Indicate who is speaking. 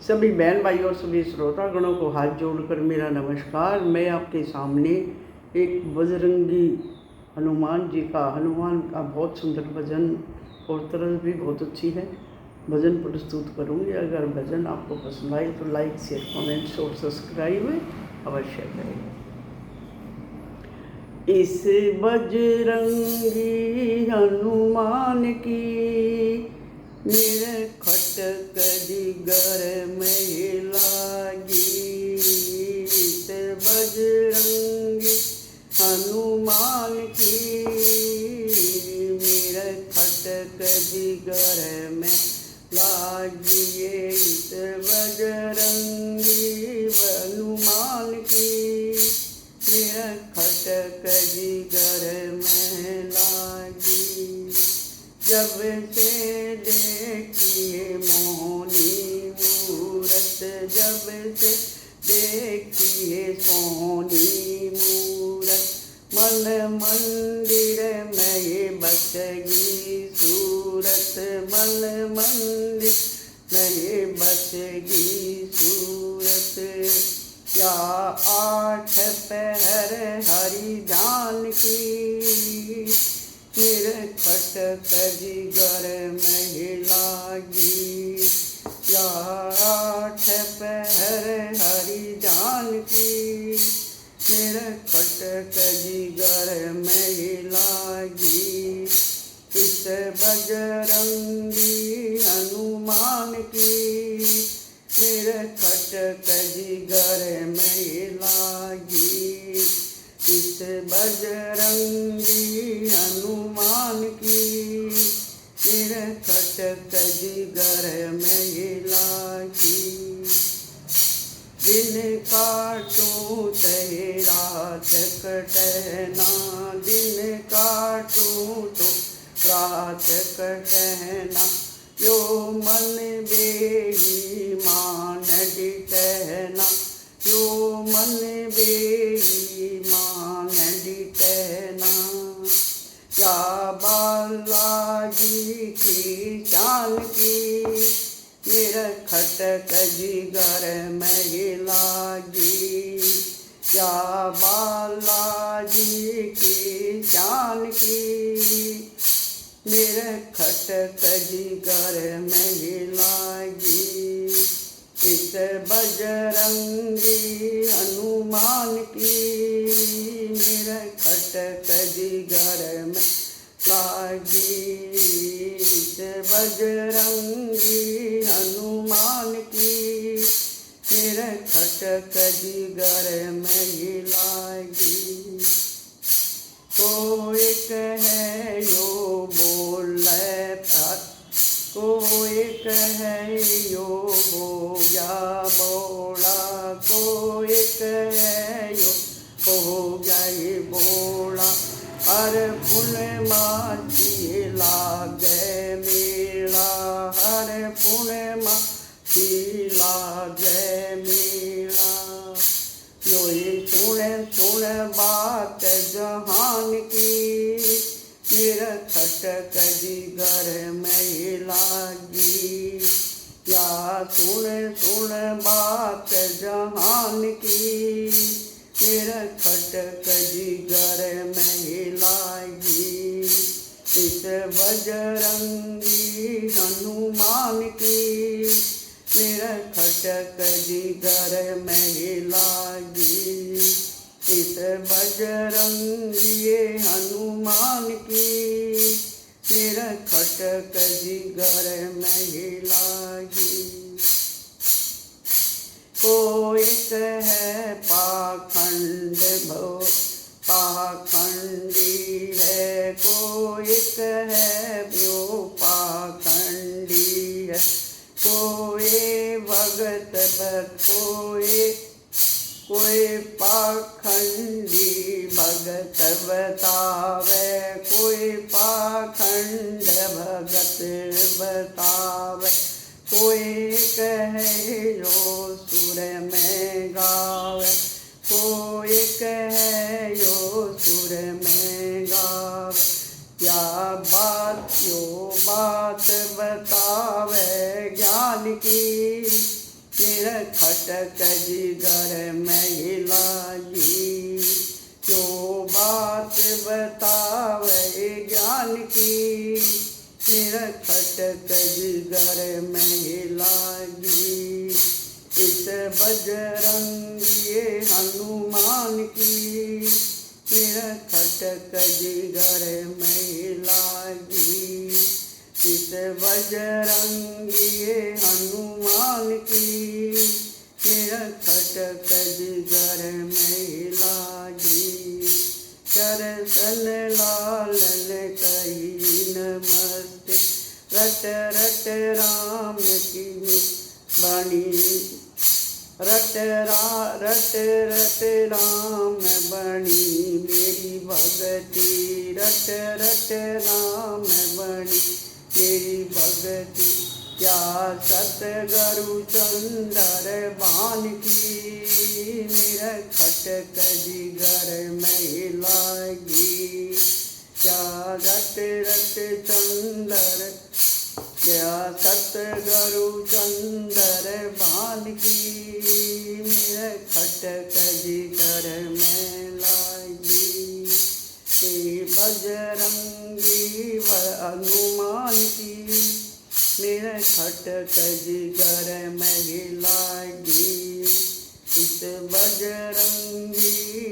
Speaker 1: सभी बहन भाई और सभी श्रोतागणों को हाथ जोड़कर मेरा नमस्कार। मैं आपके सामने एक बजरंगी हनुमान जी का बहुत सुंदर भजन और तरज भी बहुत अच्छी है भजन प्रस्तुत करूँगी। अगर भजन आपको पसंद आए तो लाइक शेयर कमेंट्स और सब्सक्राइब अवश्य करें। इस बजरंगी हनुमान की मेरे खटक जिगर में लागी। इस बजरंगी हनुमान की मेरे खटक जिगर में लागी। इस बजरंगी हनुमान की मेरे खटक जिगर में लागी। जब से देखिए मोहनी मूरत, जब से देखिए सोनी मूरत, मन मंदिर में ये बसगी सूरत। मन मंदिर में ये बसगी सूरत। क्या आठ पहर हरि जान की मेरे खटक जिगर में लागी। क्या आठ पहर हरि जान की मेरे खटक जिगर में लागी। इस बजरंगी हनुमान की मेरे खटक जिगर में लागी। इस बजरंगी हनुमान की मेरे खटक जिगर में लागी। दिन काटूं चाहे रात कटना, दिन काटूं तो रात कटना, यो मन बेईमान डिटहना, यो मन बेईमान डिटहना। क्या बालाजी की शान की मेरे खटक जिगर में लागी। क्या बालाजी की शान की मेरे खटक जिगर में लागी। इस बजरंगी हनुमान की मेरे खटक जिगर में लागी। इस बजरंगी हनुमान की मेरे खटक जिगर में लागी। कोई कहे यो बोले पत, कोई कहे यो हो गया बोला, कोई कहे यो हो गया बोला। हर पूर्णिमासी लागे मेला, हर पूर्णिमासी लागे मेला। यो सुन बात जहान की मेरे खटक जिगर में लागी। या सुन बात जहान की मेरे खटक जिगर में लागी। इस बजरंगी हनुमान की मेरे खटक जिगर में लागी। इस बजरंगी हनुमान की मेरे खटक जिगर में लागी। कोई कहे पाखंड भो पाखंडी है, कोई कहे व्यो पाखंडी है, कोई भगत कोई पाखंडी भगत बतावे, कोई पाखंड भगत बतावे। कोई कहे यो सुर में गावे, कोई कहे यो सुर में गावे। क्या बात यो बात बतावे ज्ञान की मेरा खटक जिगर में लागी। जो बात बतावे ज्ञान की, मेरा खटक जिगर में लागी। इस बजरंगी हनुमान की, मेरा खटक जिगर में लागी। इस बजरंगी हनुमान की, मेरा खटक जिगर में लागी। करसन लालन कही नमस्ते, रट रट राम की बणी। रट रट राम बणी मेरी भगती। रट रट राम बणी मेरी भगती। क्या सतगुरु चंदर भान की, मेरा खटक जिगर में लागी। क्या रट रट चंदर, क्या सतगुरु चंदर भान की, मेरा खटक जिगर में लागी। बजरंगी हनुमान की, मेरा खटक जिगर में लागी। इस बजरंगी